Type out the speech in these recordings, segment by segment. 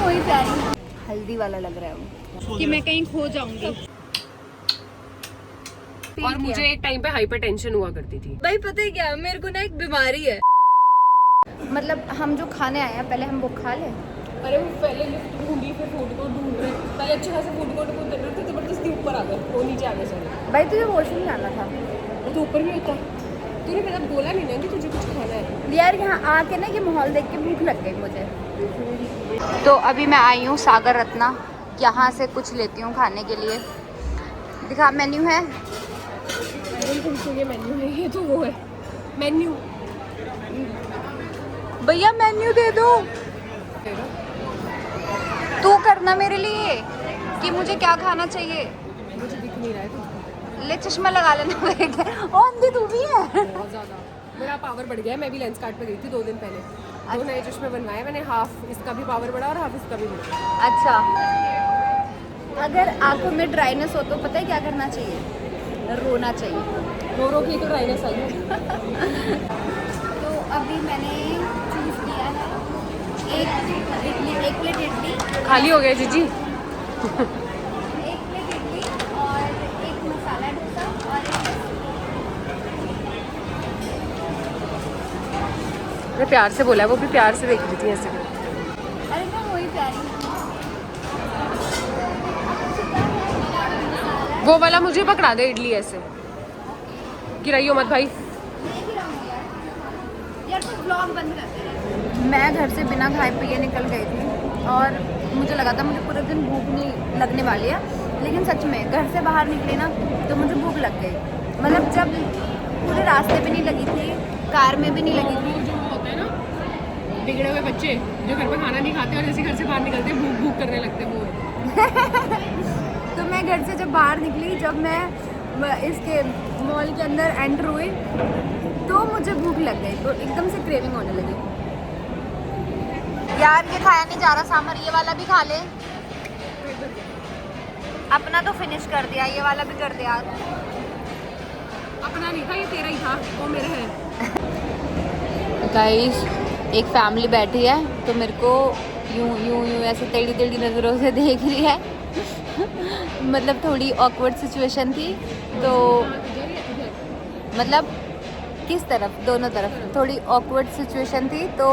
वही प्यारी हल्दी वाला लग रहा है वो कि मैं कहीं खो जाऊंगी। और मुझे एक टाइम पे हाइपरटेंशन हुआ करती थी। भाई पता है क्या, मेरे को ना एक बीमारी है। मतलब हम जो खाने आए हैं पहले हम वो खा लें। अरे वो पहले लिफ्ट ढूंढी, फिर फूड कोर्ट ढूंढ रहे, पहले अच्छे खासे फूड कोर्ट को देख रहे थे, जबरदस्ती ऊपर आ गए, वो नीचे आ गए सारे। भाई तुझे वॉशरूम जाना था, वो तो ऊपर भी होता। तूने पहले बोला नहीं ना कि तुझे कुछ खाना है। यार यहाँ आके ना ये माहौल देख के भूख लग गई मुझे। तो अभी मैं आई हूँ सागर रत्ना, यहाँ से कुछ लेती हूँ खाने के लिए। दिखा, मेन्यू है। ये मेन्यू है, ये तो वो है मेन्यू। भैया मेन्यू दे दो, तू करना मेरे लिए कि मुझे क्या खाना चाहिए। मुझे दिख नहीं रहा है तो ले चश्मा लगा लेना। ओ अंधी तू भी है। बहुत ज़्यादा मेरा पावर बढ़ गया है। मैं भी लेंस कार्ड पे गई थी 2 दिन पहले, 2 नए चश्मे बनवाए मैंने। हाफ इसका भी पावर बढ़ा और हाफ इसका भी बढ़ा। अच्छा, अगर आंखों में ड्राइनेस हो तो पता है क्या करना चाहिए? रोना चाहिए। रो रो के तो ड्राइनेस आई है। तो अभी मैंने चूज़ किया है एक प्लेट इडली। खाली हो गया जीजी। एक प्लेट इडली और एक मसाला डोसा और मैं प्यार से बोला है, वो भी प्यार से देख रही थी ऐसे। अरे मैं वही प्यारी। वो वाला मुझे पकड़ा दे इडली ऐसे, गिराइयो मत भाई। यार तो ब्लॉग बंद कर दे। मैं घर से बिना खाए पिए निकल गई थी और मुझे लगा था मुझे पूरे दिन भूख नहीं लगने वाली है, लेकिन सच में घर से बाहर निकली ना तो मुझे भूख लग गई। मतलब जब पूरे रास्ते पे नहीं लगी थी, कार में भी नहीं लगी थी। जो होता है ना बिगड़े हुए बच्चे जो घर पे खाना नहीं खाते और जैसे घर से बाहर निकलते हैं भूख भूख करने लगते हैं, वो है। तो मैं घर से जब बाहर निकली, जब मैं इसके मॉल के अंदर एंटर हुई तो मुझे भूख लग गई, तो एकदम से क्रेविंग होने लगी। यार ये खाया नहीं जा रहा सामर, ये वाला भी खा ले। अपना तो फिनिश कर दिया, ये वाला भी कर दिया। अपना नहीं था, ये तेरा ही था, वो मेरा है। गाइस एक फैमिली बैठी है तो मेरे को यूं यूं यूं ऐसे टेढ़ी टेढ़ी नज़रों से देख रही है। मतलब थोड़ी ऑकवर्ड सिचुएशन थी, तो मतलब किस तरफ, दोनों तरफ थोड़ी ऑकवर्ड सिचुएशन थी, तो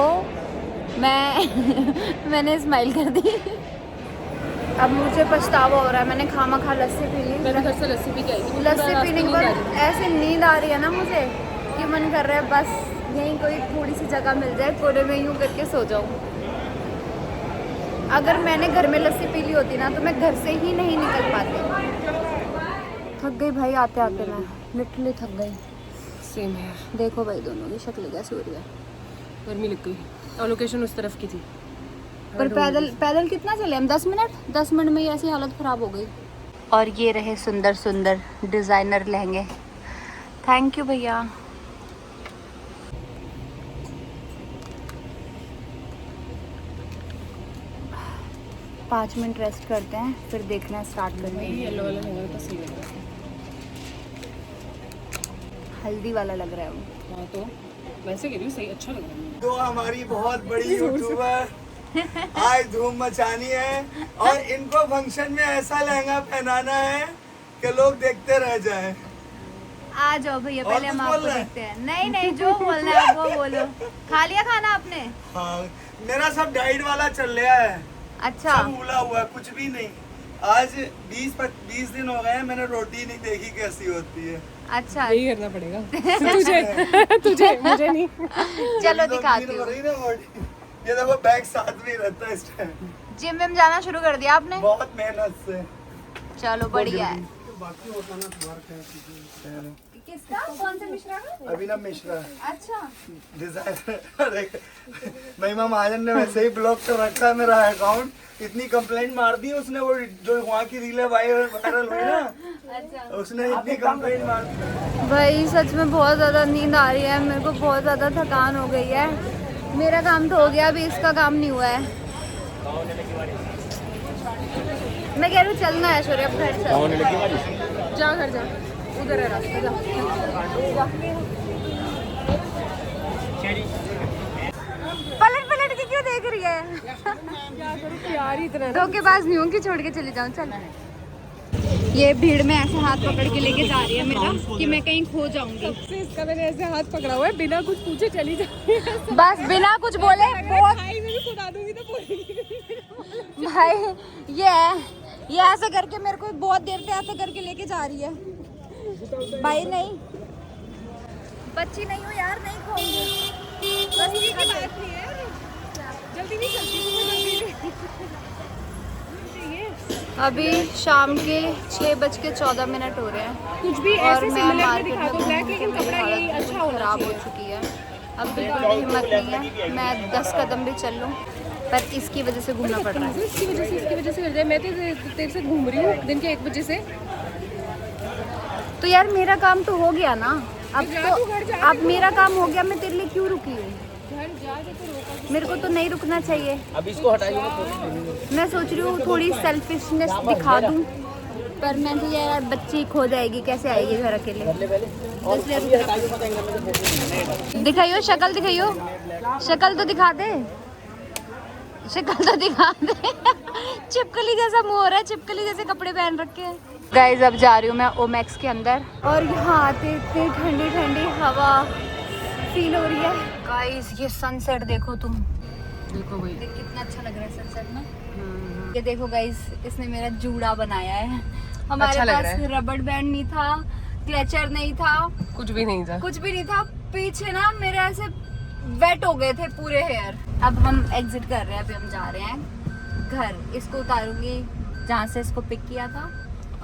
मैंने स्माइल कर दी। अब मुझे पछतावा हो रहा है, मैंने खामा खा लस्सी पी ली। मैंने घर से लस्सी पी के आई थी। लस्सी पीने के बाद ऐसे नींद आ रही है ना मुझे कि मन कर रहा है बस यहीं कोई थोड़ी सी जगह मिल जाए, कोने में यूं करके सो जाऊं। अगर मैंने घर में लस्सी पी ली होती ना तो मैं घर से ही नहीं निकल पाती। थक गई भाई, आते आते मैं लिटरली थक गई। सेम है। देखो भाई दोनों की शक्ल कैसी हो रही है। गर्मी लग गई और लोकेशन उस तरफ की थी। पर पैदल कितना चले हम? 10 मिनट में ही ऐसी हालत ख़राब हो गई। और ये रहे सुंदर सुंदर डिज़ाइनर लहंगे। थैंक यू भैया। पाँच मिनट रेस्ट करते हैं, फिर देखना स्टार्ट करते हैं। येलो वाला लहंगा तो सही लग रहा है। हल्दी वाला लग रहा है वो। हाँ तो वैसे कह रही हूँ, सही अच्छा लग रहा है। तो हमारी बहुत बड़ी यूट्यूबर आज धूम मचानी है और इनको फंक्शन में ऐसा लहंगा पहनाना है कि लोग देखते रह जाएं। आ जाओ भैया, और पहले कुछ हम आपको बोलना है? देखते हैं। नहीं नहीं, जो बोलना है वो बोलो। खा लिया खाना आपने? हाँ, मेरा सब डाइट वाला चल रहा है। अच्छा, सब भूला हुआ है, कुछ भी नहीं। आज 20 दिन हो गए हैं, मैंने रोटी नहीं देखी कैसी होती है। अच्छा यही करना पड़ेगा तुझे मुझे नहीं। चलो दिखाती हो हूँ। रही ना बॉडी। ये देखो बैग साथ में ही रहता है इस टाइम। जिम विम जाना शुरू कर दिया आपने? बहुत मेहनत से। चलो बढ़िया है। बाकी होता ना तुम्हारा क्या किसका? कौन से मिश्रा का? अभिनव मिश्रा अच्छा, डिजाइनर। महिमा महाजन ने वैसे ही ब्लॉक कर रखा है मेरा अकाउंट। इतनी कंप्लेंट मार दी उसने, वो जो वहाँ की रीलें वायरल हुई ना, अच्छा। उसने इतनी कंप्लेंट मार दी। भाई सच में बहुत ज़्यादा नींद आ रही है, मेरे को बहुत ज़्यादा थकान हो गई है। मेरा काम तो हो गया, अभी इसका काम नहीं हुआ है। मैं कह रही हूँ चलना है ऐश्वर्या, अब घर चल। जा घर जा, उधर है रास्ता, जा। पलट पलट के क्यों देख रही है? प्यार ही इतना धोखेबाज नहीं हूँ कि छोड़ के चले जाऊँ। चल ये भीड़ में ऐसे हाथ पकड़ के लेके जा रही है मेरा कि मैं कहीं खो जाऊंगी। सबसे इसका मैंने ऐसे हाथ पकड़ा हुआ है, बिना कुछ पूछे चली जाती है। बस बिना कुछ बोले बहुत भाई मैं भी खुदा दूंगी तो बोलेगी। भाई ये ऐसे करके मेरे को बहुत देर से ऐसे करके लेके जा रही है। भाई नहीं बच्ची नहीं हूँ यार, नहीं खोऊंगी। बस ये की बात नहीं है, जल्दी नहीं चलती। अभी शाम के 6:14 हो रहे हैं कुछ भी और ऐसे मैं सिमिलर में मार्केट दिखा में दो ब्लैक, लेकिन कपड़ा यही अच्छा होना खराब हो चाहिए। चुकी है। अब बिल्कुल भी हिम्मत नहीं है मैं 10 कदम भी चल लूँ, पर इसकी वजह से घूमना पड़ रहा है। इसकी वजह से कर जाए। मैं तो तेरे से घूम रही हूँ दिन के 1 बजे से। तो यार मेरा काम तो हो गया ना, अब जा तू घर जा। अब मेरा काम हो गया, मैं तेरे लिए क्यों रुकी हूँ? घर जा तो रोका। मेरे को तो नहीं रुकना चाहिए। अब इसको हटाइए ना। मैं सोच रही हूँ थोड़ी सेल्फिशनेस दिखा दूँ, पर मैं तो यार बच्ची खो जाएगी, कैसे आएगी घर अकेले? दिखाइयो शक्ल, दिखाइयो शक्ल तो दिखा दे, शक्ल तो दिखा दे। चिपकली जैसा मुंह हो रहा है, चिपकली जैसे कपड़े पहन रखे हैं। गाइस अब जा रही हूँ मैं ओमैक्स के अंदर और यहाँ आते इतनी ठंडी ठंडी हवा फील हो रही है। गाइस ये सनसेट देखो तुम, देखो भाई, देख कितना अच्छा लग रहा है सनसेट में। ये देखो गाइस इसने मेरा जूड़ा बनाया है। हमारे अच्छा लग पास रहा है। रबड़ बैंड नहीं था, क्लचर नहीं था, कुछ भी नहीं था। कुछ भी नहीं था। पीछे ना मेरे ऐसे वेट हो गए थे पूरे हेयर। अब हम एग्जिट कर रहे हैं, अभी हम जा रहे हैं घर। इसको उतारूंगी जहाँ से इसको पिक किया था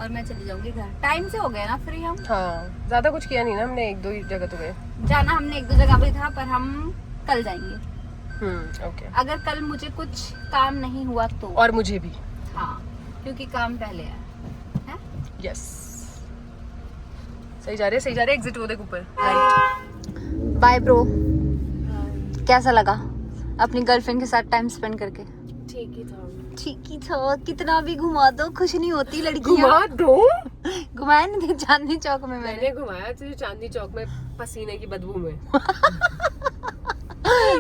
और मैं चली जाऊंगी घर। टाइम से हो गए ना फ्री हम। हाँ, ज्यादा कुछ किया नहीं ना हमने, 1-2 ही जगह तो गए। जाना हमने 1-2 जगह भी था, पर हम कल जाएंगे। ओके। अगर कल मुझे कुछ काम नहीं हुआ तो। और मुझे भी। हाँ क्योंकि काम पहले है। यस, सही जा रहे एग्जिट हो देख ऊपर। बाय ब्रो, कैसा लगा अपनी गर्लफ्रेंड के साथ टाइम स्पेंड करके? ठीक ही था। ठीक ही था, कितना भी घुमा दो खुश नहीं होती लड़कियां। घुमा दो। घुमाया नहीं थे चांदनी चौक में मैंने। मैंने घुमाया तुझे चांदनी चौक में पसीने की बदबू में।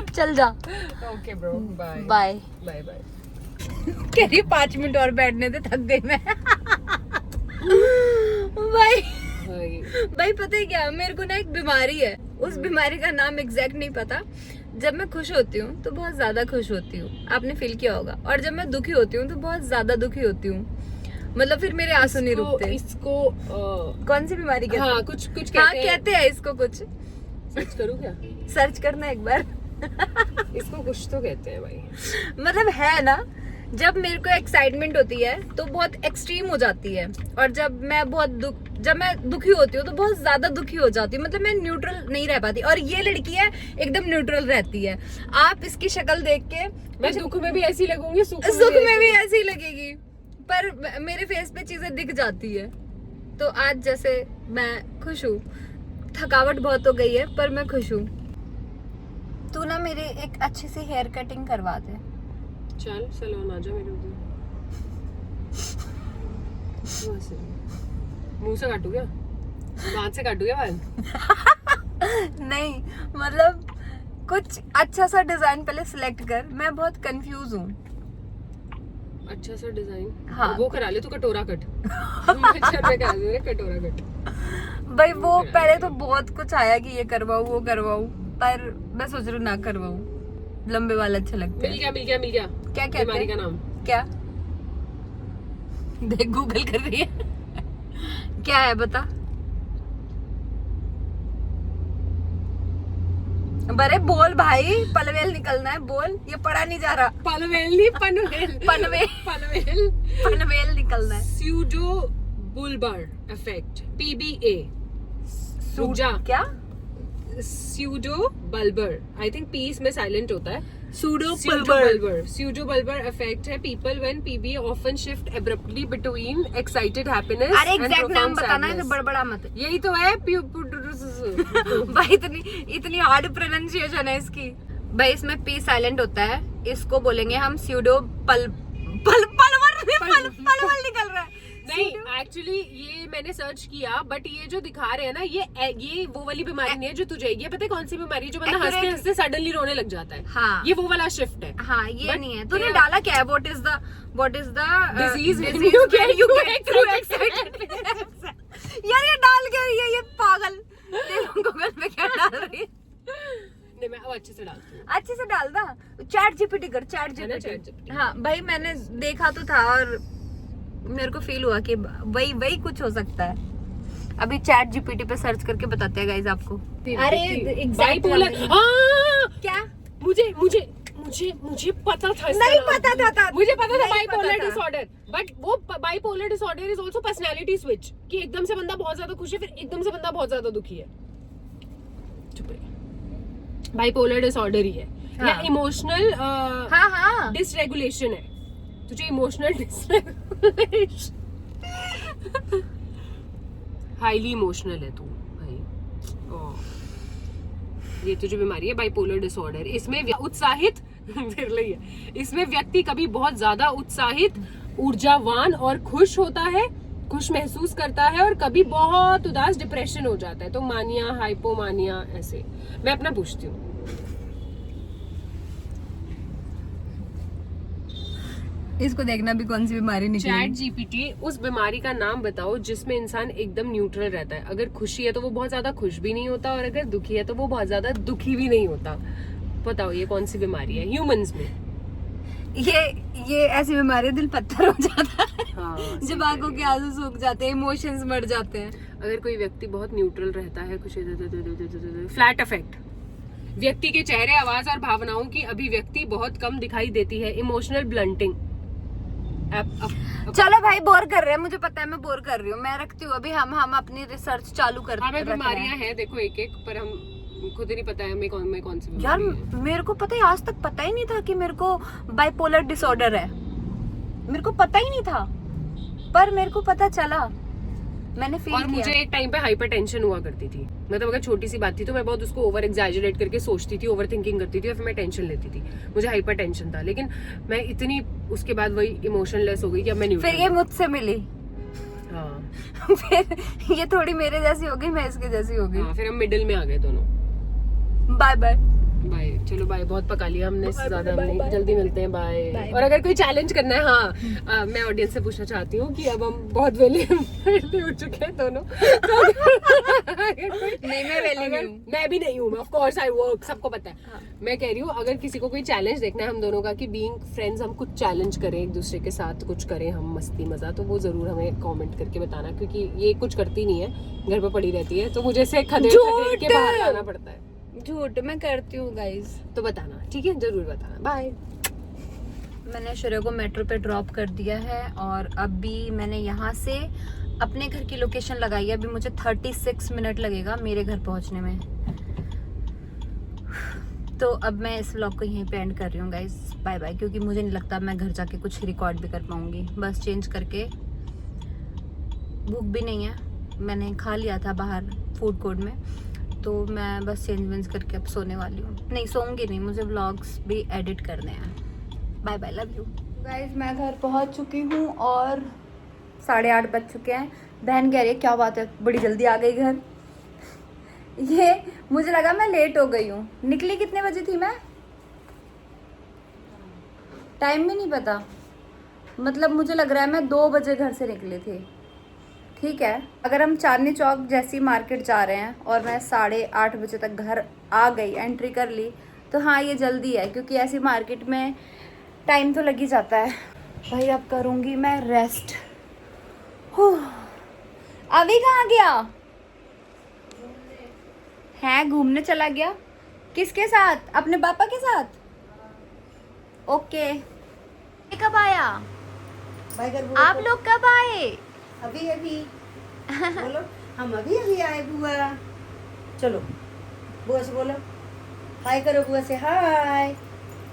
चल जा। Okay bro, bye bye bye bye. कह रही 5 मिनट और बैठने थे, थक गई मैं। भाई भाई पता है क्या, मेरे को ना एक बीमारी है, उस बीमारी का नाम एग्जैक्ट नहीं पता। जब मैं खुश होती हूँ तो बहुत ज्यादा खुश होती हूँ, आपने फील किया होगा, और जब मैं दुखी होती हूँ तो बहुत ज्यादा दुखी होती हूँ। मतलब फिर मेरे आंसू नहीं रुकते। इसको कौन सी बीमारी कहते हैं? हाँ, कुछ कहते हैं इसको कुछ। सर्च करूँ क्या? सर्च करना एक बार। इसको कुछ तो कहते हैं भाई। मतलब है ना, जब मेरे को एक्साइटमेंट होती है तो बहुत एक्सट्रीम हो जाती है, और जब मैं दुखी होती हूँ तो बहुत ज्यादा दुखी हो जाती हूँ। मतलब मैं न्यूट्रल नहीं रह पाती, और ये लड़की है एकदम न्यूट्रल रहती है। आप इसकी शक्ल देख के मैं दुख में भी ऐसी लगूंगी, सुख में भी ऐसी लगेगी, पर मेरे फेस पे चीजें दिख जाती है। तो आज जैसे मैं खुश हूँ, थकावट बहुत हो गई है पर मैं खुश हूँ। तू ना मेरी एक अच्छी सी हेयर कटिंग करवा दे। चल सैलून आ जा मेरे उधर। मुंह से काटू क्या? दांत से काटू क्या बाल? नहीं मतलब कुछ अच्छा सा डिजाइन पहले सिलेक्ट कर, मैं बहुत कंफ्यूज हूँ। अच्छा सा डिजाइन? हाँ। वो करा ले तू, कटोरा कट। मैं करा दूंगी कटोरा कट। भाई वो पहले तो बहुत कुछ आया कि ये करवाऊँ वो करवाऊँ, पर मैं सोच रही हूँ ना करवाऊँ, लंबे वाल अच्छे लगते हैं। मिल गया। क्या कहते बीमारी का हैं? नाम क्या? देख गूगल कर रही है। क्या है बता। बरे बोल भाई, पलवेल निकलना है, बोल। ये पढ़ा नहीं जा रहा। पनवेल नहीं, पनवेल। पनवेल निकलना है। Pseudo bulbar effect, PBA। रुक जा। क्या? Pseudo bulbar, I think P इसमें साइलेंट होता है। सूडो Pseudo bulbar effect है people when PBA often shift abruptly between excited happiness अरे and एग्जैक्ट नाम profound बताना है, sadness। बड़बड़ा मत। यही तो है। भाई इतनी हार्ड प्रोनाउंसिएशन है इसकी। भाई इसमें पी साइलेंट होता है, इसको बोलेंगे हम स्यूडो पलवल निकल रहा है। नहीं एक्चुअली ये मैंने सर्च किया, बट ये जो दिखा रहे हैं ना, ये वो वाली बीमारी नहीं है जो तुझे, ये पता है कौन सी बीमारी है जो बंदा हंसते हंसते सडनली रोने लग जाता है। हाँ, ये वो वाला शिफ्ट है। हाँ, ये नहीं है। तूने डाला क्या है? What is the disease you get through excited? यार ये डाल के ये पागल गूगल पे क्या डाल रही है? नहीं, मैं अच्छे से डालती हूँ। अच्छे से डाल दा। चैट जीपीटी कर, चैट जीपीटी। हाँ भाई, मैंने देखा तो था और मेरे को फील हुआ कि वही कुछ हो सकता है। अभी चैट जीपीटी पे सर्च करके बताते हैं गाइस आपको। अरे बाइपोलर। क्या? मुझे पता था। नहीं पता था। मुझे पता था बाइपोलर डिसऑर्डर, बट वो bipolar disorder is also personality switch, कि एकदम से बंदा बहुत ज्यादा खुश है, फिर एकदम से बंदा बहुत ज्यादा दुखी है। चुप रहे। बाइपोलर डिसऑर्डर ही है। हाँ। या इमोशनल हाँ डिसरेगुलेशन है। तुझे इमोशनल डिसरेगुलेशन, हाईली इमोशनल है तू भाई। ये तुझे बीमारी है बाइपोलर डिसऑर्डर। इसमें उत्साहित इसमें व्यक्ति कभी बहुत ज्यादा उत्साहित, ऊर्जावान और खुश होता है, खुश महसूस करता है, और कभी बहुत उदास, डिप्रेशन हो जाता है। तो मानिया, हाइपोमानिया, ऐसे। मैं अपना पूछती हूँ। इसको देखना भी कौन सी बीमारी निकली। चैट जीपीटी, उस बीमारी का नाम बताओ जिसमें इंसान एकदम न्यूट्रल रहता है। अगर खुशी है तो वो बहुत ज्यादा खुश भी नहीं होता, और अगर दुखी है तो वो बहुत ज्यादा दुखी भी नहीं होता। बताओ ये कौन सी बीमारी है ह्यूमंस में? ये ऐसी बीमारी, दिल पत्थर हो जाता है। हाँ, जब आंखों के आंसू सूख जाते हैं, इमोशंस मर जाते हैं। अगर कोई व्यक्ति बहुत न्यूट्रल रहता है, कुछ फ्लैट इफेक्ट, व्यक्ति के चेहरे, आवाज और भावनाओं की अभिव्यक्ति बहुत कम दिखाई देती है। Emotional blunting. चलो भाई, बोर कर रहे हैं, मुझे पता है मैं बोर कर रही हूँ। मैं रखती हूँ अभी। हम अपनी रिसर्च चालू करते हैं। हमें बीमारियां हैं देखो एक एक, पर हम खुद ही नहीं पता है हमें कौन सी यार। बीमारी है। मेरे को पता है, आज तक पता ही नहीं था कि मेरे को बाइपोलर डिसऑर्डर है। मेरे को पता ही नहीं था, पर मेरे को पता चला, मैंने फील और किया। मुझे एक टाइम पे हाइपरटेंशन हुआ करती थी। मतलब अगर छोटी सी बात थी तो मैं बहुत उसको ओवर एग्जैजरेट करके सोचती थी, ओवर थिंकिंग करती थी, और फिर मैं टेंशन लेती थी। मुझे हाइपरटेंशन था, लेकिन मैं इतनी उसके बाद वही इमोशनलेस हो गई कि अब मैं न्यूट्रल। फिर ये मुझसे मिली। हाँ। फिर ये थोड़ी मेरे जैसी हो गई, मैं इसके जैसी हो गई। हाँ, फिर हम मिडिल में आ गए दोनों। Bye bye bye. चलो बाय, बहुत पका लिया हमने, इससे ज्यादा हम नहीं। जल्दी मिलते हैं, बाय। और अगर कोई चैलेंज करना है, हाँ, मैं ऑडियंस से पूछना चाहती हूँ कि अब हम बहुत वेले हो चुके हैं दोनों। नहीं, मैं वेली नहीं हूँ। मैं भी नहीं हूँ, ऑफ कोर्स आई वर्क, सबको पता है। हाँ। मैं कह रही हूँ अगर किसी को कोई चैलेंज देखना है हम दोनों का, कि बीइंग फ्रेंड्स हम कुछ चैलेंज करें, एक दूसरे के साथ कुछ करें हम, मस्ती मजा, तो वो जरूर हमें कमेंट करके बताना, क्योंकि ये कुछ करती नहीं है, घर पे पड़ी रहती है, तो मुझे इसे खदेड़ के बाहर लाना पड़ता है। झूठ मैं करती हूँ गाइस। तो बताना, ठीक है, जरूर बताना। बाय। मैंने श्रेया को मेट्रो पे ड्रॉप कर दिया है, और अभी मैंने यहाँ से अपने घर की लोकेशन लगाई है। अभी मुझे 36 मिनट लगेगा मेरे घर पहुँचने में। तो अब मैं इस व्लॉग को यहीं पे एंड कर रही हूँ गाइस। बाय बाय, क्योंकि मुझे नहीं लगता मैं घर जाके कुछ रिकॉर्ड भी कर पाऊंगी। बस चेंज करके, भूख भी नहीं है, मैंने खा लिया था बाहर फूड कोर्ट में, तो मैं बस चेंज वेंज करके अब सोने वाली हूँ। नहीं, सोऊंगी नहीं, मुझे व्लॉग्स भी एडिट करने हैं। Bye bye, love you guys. मैं घर पहुँच चुकी हूँ और 8:30 बज चुके हैं। बहन कह रही है क्या बात है, बड़ी जल्दी आ गई घर। ये मुझे लगा मैं लेट हो गई हूँ। निकली कितने बजे थी मैं? टाइम भी नहीं पता। मतलब मुझे लग रहा है मैं 2 बजे घर से निकली थी। ठीक है, अगर हम चांदनी चौक जैसी मार्केट जा रहे हैं और मैं 8:30 बजे तक घर आ गई, एंट्री कर ली, तो हाँ ये जल्दी है, क्योंकि ऐसी मार्केट में टाइम तो लग ही जाता है। भाई अब करूँगी मैं रेस्ट। अभी कहाँ गया है? घूमने चला गया। किसके साथ? अपने पापा के साथ? ओके। कब आया? आप लोग कब आए? अभी बोलो। हम अभी आए बुआ। चलो बुआ से बोलो हाय करो। बुआ से हाय।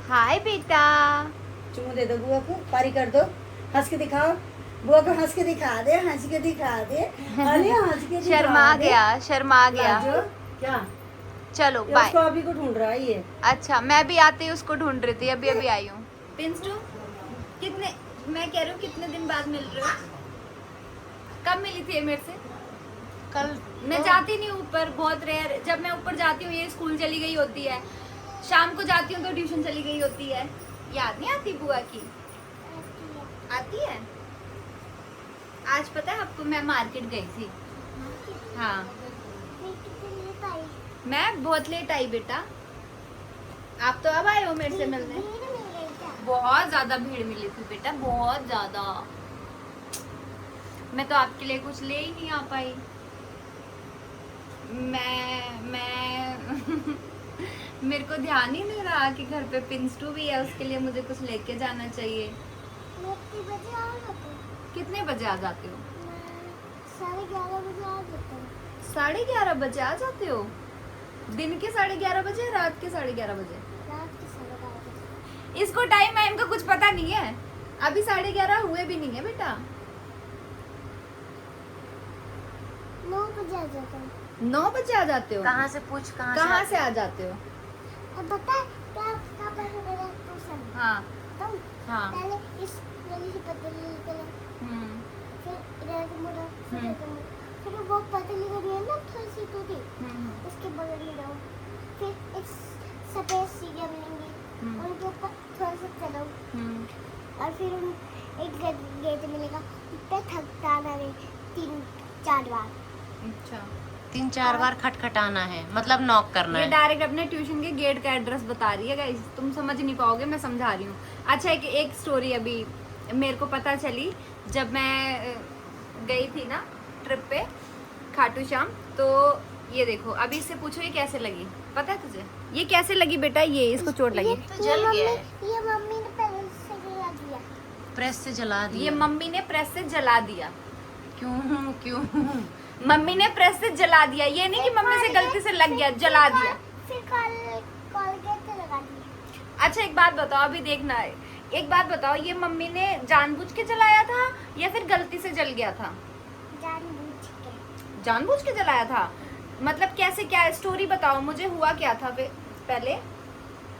हाय बेटा। चुम्मू दे दो बुआ को, पारी कर दो, हंस के दिखाओ बुआ को, हंस के दिखा दे, हंस के दिखा दे। अरे हंस के शर्मा गया। क्या? चलो ये बाय। उसको अभी को ढूंढ रहा है ये। अच्छा, मैं भी आते ही उसको ढूंढ रही थी, अभी आई हूँ। पिंस टू कितने, मैं कह रही हूँ कितने दिन बाद मिल रहे हो? कब मिली थी ये मेरे से? कल मैं जाती नहीं ऊपर, बहुत रेयर। जब मैं ऊपर जाती हूँ ये स्कूल चली गई होती है, शाम को जाती हूँ तो ट्यूशन चली गई होती है। याद नहीं आती बुआ की? आती है। आज पता है आपको मैं मार्केट गई थी। हाँ मैं बहुत लेट आई बेटा। आप तो अब आए हो मेरे से मिलने। बहुत ज्यादा भीड़ मिली थी बेटा, बहुत ज्यादा। मैं तो आपके लिए कुछ ले ही नहीं आ पाई। मैं मेरे को ध्यान ही नहीं रहा कि घर पे पिंस्टू भी है, उसके लिए मुझे कुछ लेके जाना चाहिए। कितने बजे आ जाते हो? 11:30 बजे आ जाते हैं। 11:30 बजे आ जाते हो? दिन के 11:30 बजे, रात के 11:30 बजे? रात के 11:30 बजे। इसको टाइम वाइम का कुछ पता नहीं है। अभी 11:30 हुए भी नहीं है बेटा। 9 बजे आ जाते हैं। 9 बजे आ जाते हो? कहाँ से पूछ, कहाँ से आ जाते हो? अब बता क्या पढ़ मेरा ट्यूशन। हाँ तुम हाँ। पहले इस गली से पतली निकले, फिर इधर से मुड़ो, फिर इधर से मुड़ो, फिर वो पतली गली है ना थोड़ी सी टूटी, उसके बगल में जाओ, फिर एक सफेद सीढ़ियाँ मिलेंगी, उनके ऊपर थोड़ा सा चलो, और फिर उन एक गेट मिलेगा, उस पे थकताना नहीं 3-4 बार। अच्छा 3-4 बार खटखटाना है, मतलब नॉक करना ये है। डायरेक्ट अपने ट्यूशन के गेट का एड्रेस बता रही है गाइस, तुम समझ नहीं पाओगे, मैं समझा रही हूँ। अच्छा एक स्टोरी अभी मेरे को पता चली जब मैं गई थी ना ट्रिप पे खाटू श्याम। तो ये देखो, अभी इससे पूछो ये कैसे लगी, पता है तुझे ये कैसे लगी बेटा? ये इसको चोट लगी। तो जल गया है। ये मम्मी ने पहले से गिरा दिया। प्रेस से जला दिया। ये मम्मी ने प्रेस से जला दिया। क्यों? मम्मी ने प्रेस से जला दिया, ये नहीं कि मम्मी से गलती से लग गया, जला दिया। फिर कॉलगेट से लगा दिया। अच्छा एक बात बताओ, अभी देखना, एक बात बताओ, ये मम्मी ने जानबूझ के जलाया था या फिर गलती से जल गया था? जानबूझ के जलाया था। मतलब कैसे, क्या स्टोरी बताओ मुझे, हुआ क्या था पहले?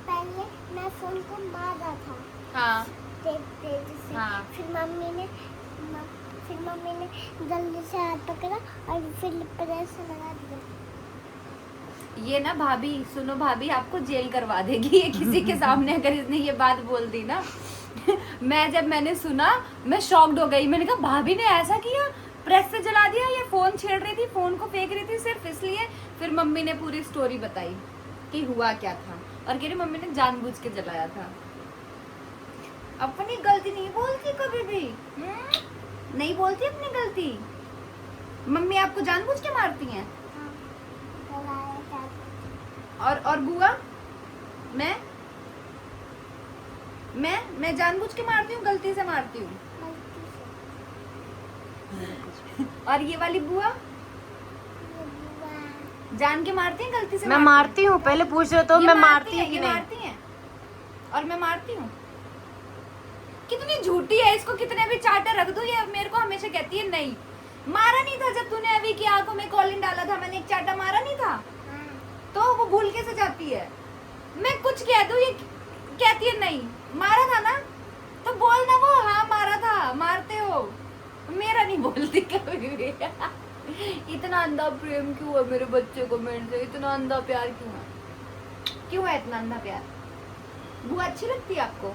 पहले मैं फोन को मारा था हाँ तेज से। हाँ। फिर मम्मी ने जल्दी से हाथ पकड़ा और फिर प्रेस से लगा दिया। ये ना भाभी, सुनो भाभी, आपको जेल करवा देगी ये किसी के सामने अगर इसने ये बात बोल दी ना। जब मैंने सुना मैं शॉक्ड हो गई। मैंने कहा भाभी ने ऐसा किया, प्रेस से जला दिया? ये फोन छेड़ रही थी, फोन को फेंक रही थी सिर्फ इसलिए। फिर मम्मी ने पूरी स्टोरी बताई कि हुआ क्या था, और कह रही मम्मी ने जानबूझ के जलाया था। अपनी गलती नहीं बोलती कभी भी, नहीं बोलती अपनी गलती। मम्मी आपको जानबूझ के मारती हैं? और बुआ, मैं जानबूझ के मारती हूँ, गलती से मारती हूँ? और ये वाली बुआ जान के मारती हैं, गलती से? मैं मारती हूँ, पहले पूछ रहे तो मैं मारती हूँ कि ये नहीं? मारती हैं और मैं मारती हूँ। कितनी झूठी है, इसको कितने भी चाटे रख दूं ये मेरे को हमेशा कहती है नहीं, मारा नहीं था। जब तूने अभी की आंखों में कॉलिन डाला था, मैंने एक चाटा मारा नहीं था, तो वो भूल के से जाती है। मैं कुछ कह दूं ये कहती है नहीं, मारा था ना, तो बोलना वो हाँ मारा था, मारते हो। मेरा नहीं बोलती कभी भी। इतना अंधा प्रेम क्यों है मेरे बच्चे को मेरे से, इतना अंधा प्यार क्यों है इतना अंधा प्यार? वो अच्छी लगती है आपको?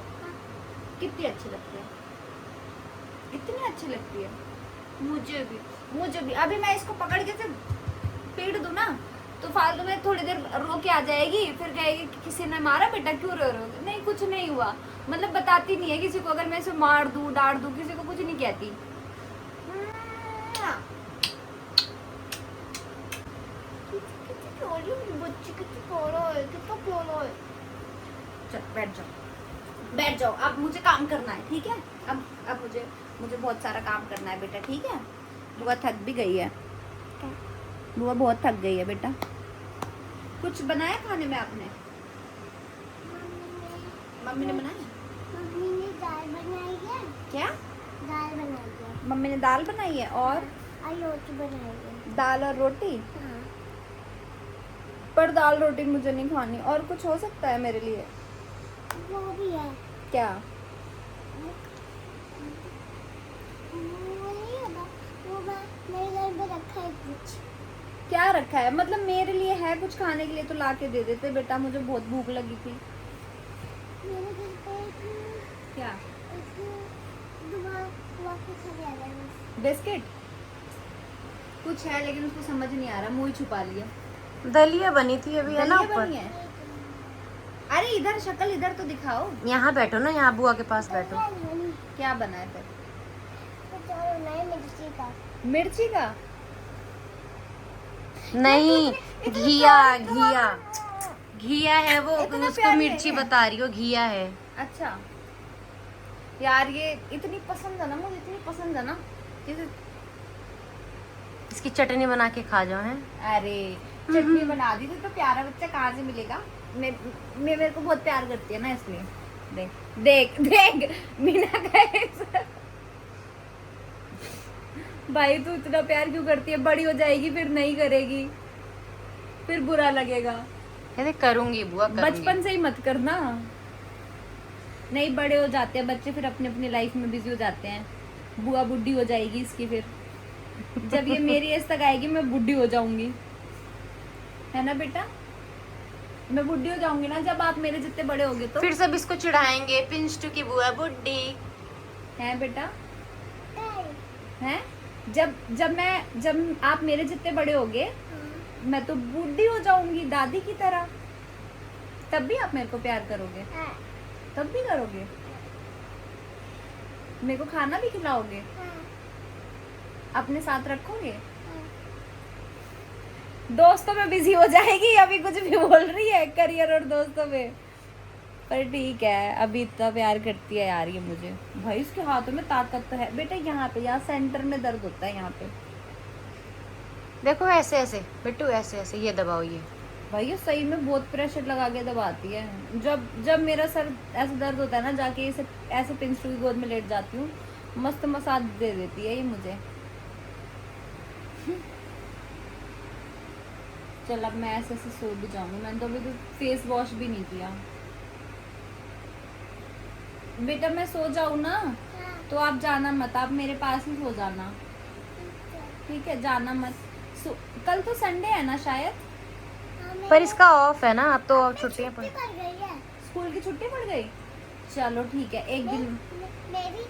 कितनी अच्छी लगती है? इतनी अच्छी लगती है? मुझे भी। अभी मैं इसको पकड़ के से पीट दूं ना तो फालतू में थोड़ी देर रो के आ जाएगी, फिर कहेगी कि किसी ने मारा बेटा, क्यों रो रहे हो? नहीं कुछ नहीं हुआ, मतलब बताती नहीं है किसी को। अगर मैं इसे मार दूं डांट दूं, किसी को कुछ नहीं कहती। चल बैठ जाओ, अब मुझे काम करना है, ठीक है? अब मुझे बहुत सारा काम करना है बेटा, ठीक है? बुआ थक भी गई है, बुआ बहुत थक गई है बेटा। कुछ बनाया खाने में आपने? मम्मी ने बनाया? मम्मी ने दाल बनाई है। क्या? दाल बनाई है मम्मी ने दाल बनाई है और रोटी बनाई है। दाल और रोटी? हाँ। पर दाल रोटी मुझे नहीं खानी, और कुछ हो सकता है मेरे लिए? वो भी है। क्या? वो नहीं होगा, वो मैं है कुछ क्या रखा है? मतलब मेरे लिए है कुछ खाने के लिए तो ला के दे देते बेटा, मुझे बहुत भूख लगी थी। मेरे घर पे एक क्या? दुआ हुआ के खा गया है। बिस्किट कुछ है लेकिन उसको समझ नहीं आ रहा, मुंह ही छुपा लिया। दलिया बनी थी अभी है ना दलिया ऊपर। बनी है? अरे इधर शक्ल इधर तो दिखाओ। यहाँ बैठो ना, यहाँ बुआ के पास बैठो। क्या बना है फिर? तो नहीं मिर्ची का मिर्ची का? नहीं, घिया घिया घिया है वो, इतना उसको प्यारी मिर्ची है। बता रही हो, घिया है। अच्छा यार ये इतनी पसंद है ना मुझे, इतनी पसंद है ना जैसे। इसकी चटनी बना के खा जाओ है। अरे चटनी बना दी तो प्यारा बच्चा कहाँ से मिलेगा? मेरे को बहुत प्यार करती है ना इसलिए। देख देख देख मीना कहे भाई तू इतना प्यार क्यों करती है? बड़ी हो जाएगी फिर नहीं करेगी, फिर बुरा लगेगा। कहते करूंगी बुआ, करूंगी। बचपन से ही मत करना। नहीं बड़े हो जाते हैं बच्चे, फिर अपनी अपनी लाइफ में बिजी हो जाते हैं। बुआ बुढ़ी हो जाएगी इसकी, फिर जब ये मेरी एज तक आएगी मैं बुढ़ी हो जाऊंगी, है ना बेटा? मैं बुढ़ी हो जाऊंगी ना जब आप मेरे जितने बड़े होगे तो। फिर सब इसको चिढ़ाएंगे, पिंचटू की बुआ बुड्ढी है बेटा? हैं? जब आप मेरे जितने बड़े होगे मैं तो बूढ़ी हो जाऊंगी दादी की तरह, तब भी आप मेरे को प्यार करोगे? तब भी करोगे? मेरे को खाना भी खिलाओगे? अपने साथ रखोगे? दोस्तों में बिजी हो जाएगी, अभी कुछ भी बोल रही है करियर और दोस्तों में। पर ठीक है, अभी इतना प्यार करती है यार ये मुझे। भाई इसके हाथों में ताकत तो है बेटा। यहाँ पे यार सेंटर में दर्द होता है यहाँ पे। देखो ऐसे ऐसे बिट्टू, ऐसे ऐसे ये दबाओ ये। भाई ये सही में बहुत प्रेशर लगा के दबाती है। जब मेरा सर ऐसा दर्द होता है ना, जाके इसे ऐसे पिंचू की गोद में लेट जाती हूँ, मस्त मसाज दे देती है ये मुझे। चल अब मैं ऐसे ऐसे सो भी जाऊंगी। मैंने तो अभी तो फेस वॉश भी नहीं किया। बेटा मैं सो जाऊँ ना तो आप जाना मत, आप मेरे पास ही सो जाना, ठीक है? जाना मत। कल तो संडे है ना शायद? पर इसका ऑफ है ना, अब तो छुट्टियां पड़। पड़ गई है। स्कूल की छुट्टी पड़ गई? चलो ठीक है, एक दिन मेरी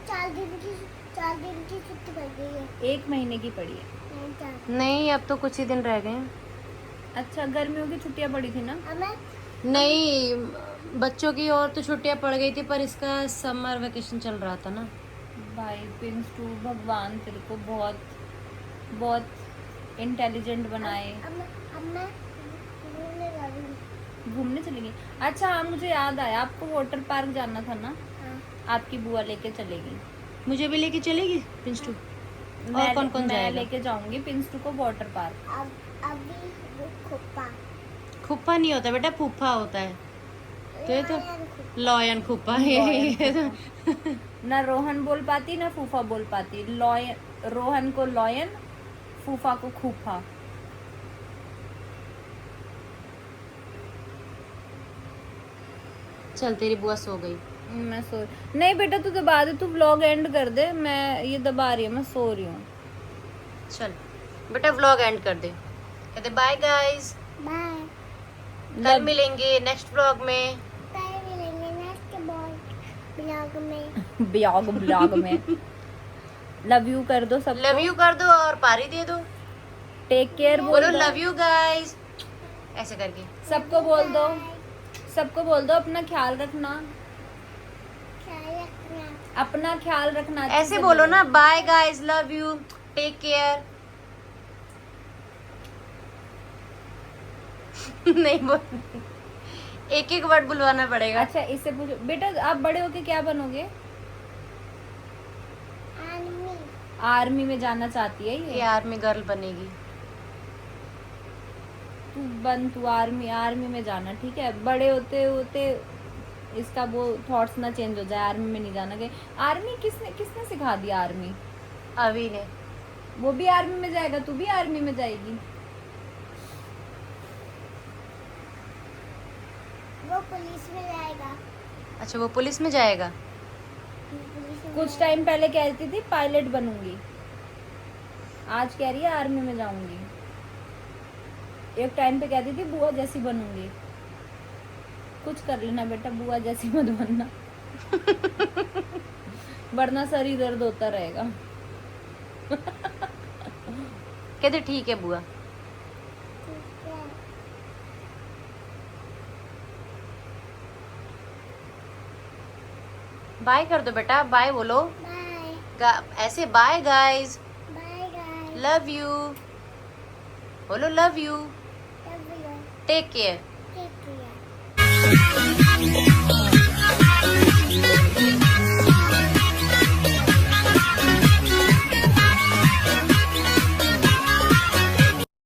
4 दिन की छुट्टी पड़ गई है। 1 महीने की पड़ी है। नहीं, 4। नहीं अब तो कुछ ही दिन रह गए हैं। अच्छा गर्मियों की छुट्टियां पड़ी थी ना? अब मैं नहीं, बच्चों की और तो छुट्टियां पड़ गई थी, पर इसका समर वेकेशन चल रहा था ना। भाई पिंटू भगवान तेरे को बहुत बहुत इंटेलिजेंट बनाए। अब मैं घूमने जा रही हूँ। घूमने चलेगी? अच्छा हाँ मुझे याद आया, आपको वाटर पार्क जाना था ना? हाँ। आपकी बुआ लेके चलेगी। मुझे भी लेके चलेगी पिंचटू? और कौन कौन मैं जाएगा? लेके जाऊंगी पिंटू को वाटर पार्क। अभी वो खुप्पा खुप्पा नहीं होता बेटा, फूफा होता है। तो ये तो लायन खुप्पा। लॉयन खुप्पा ये तो ना रोहन बोल पाती ना फूफा बोल पाती। लॉयन, रोहन को लॉयन, फूफा को खूफा। चल तेरी बुआ सो गई। मैं सो नहीं बेटा, तू दबा दे, तू व्लॉग एंड कर दे। मैं ये दबा रही हूँ, मैं सो रही हूँ। चल बेटा व्लॉग एंड कर दे, कहते बाय गाइस, बाय। कल मिलेंगे नेक्स्ट व्लॉग में। कल मिलेंगे नेक्स्ट ब्लॉग में। ब्लॉग में लव यू कर दो सब। लव यू कर दो और पारी दे दो। टेक केयर बोलो लव यू गाइस ऐसे करके। सबको बोल दो, सबको बोल दो अपना ख्याल रखना, ख्याल रखना। अपना ख्याल रखना। ऐसे बोलो ना, bye guys, love you, take care. नहीं बोल, एक एक वर्ड बुलवाना पड़ेगा। अच्छा इससे पूछो बेटा, आप बड़े होके क्या बनोगे? आर्मी। आर्मी में जाना चाहती है ये ये? आर्मी गर्ल बनेगी। तू आर्मी में जाना, ठीक है? बड़े होते होते इसका वो थॉट्स ना चेंज हो जाए, आर्मी में नहीं जाना। के आर्मी किसने सिखा दिया आर्मी? अभी ने। वो भी आर्मी में जाएगा, तू भी आर्मी में जाएगी? वो पुलिस में जाएगा। अच्छा वो पुलिस में जाएगा। पुलिस में कुछ टाइम पहले कहती थी पायलट बनूंगी। आज कह रही है आर्मी में जाऊंगी, एक टाइम पे कहती थी बुआ जैसी बनूंगी। कुछ कर लेना बेटा, बुआ जैसी मत बनना वरना सर ही दर्द होता रहेगा। कहते ठीक है बुआ। बाय कर दो बेटा, बाय बोलो। बाय ऐसे bye guys, bye guys, love you बोलो, love you, love you, take care. Take care.